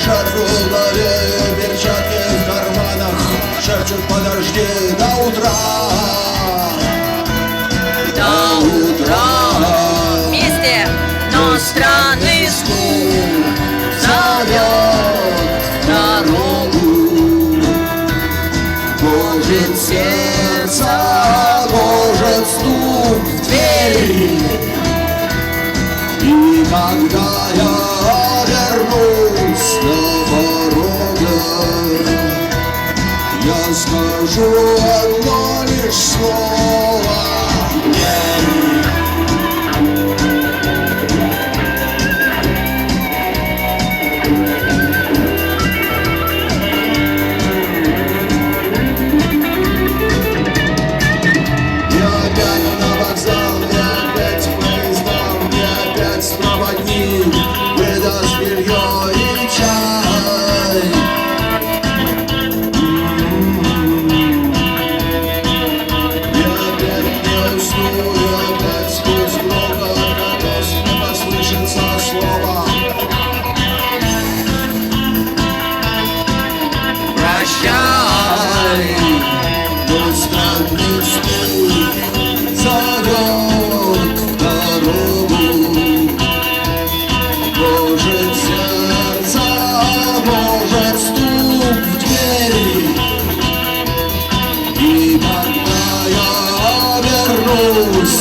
шар в голове, перчатки в карманах, шепчут подожди до утра. До утра вместе, но странный звук зовет в дорогу. Гложет сердце, гложет стук в двери. И когда я вернусь на порог, я скажу одно лишь слово: выдаст белье и чай. Я опять не усну, я опять сквозь грохот, готов не послышится слово. Прощай, Мой странный стук зовет в дорогу. Гложет сердце, гложет стук в двери. И когда я вернусь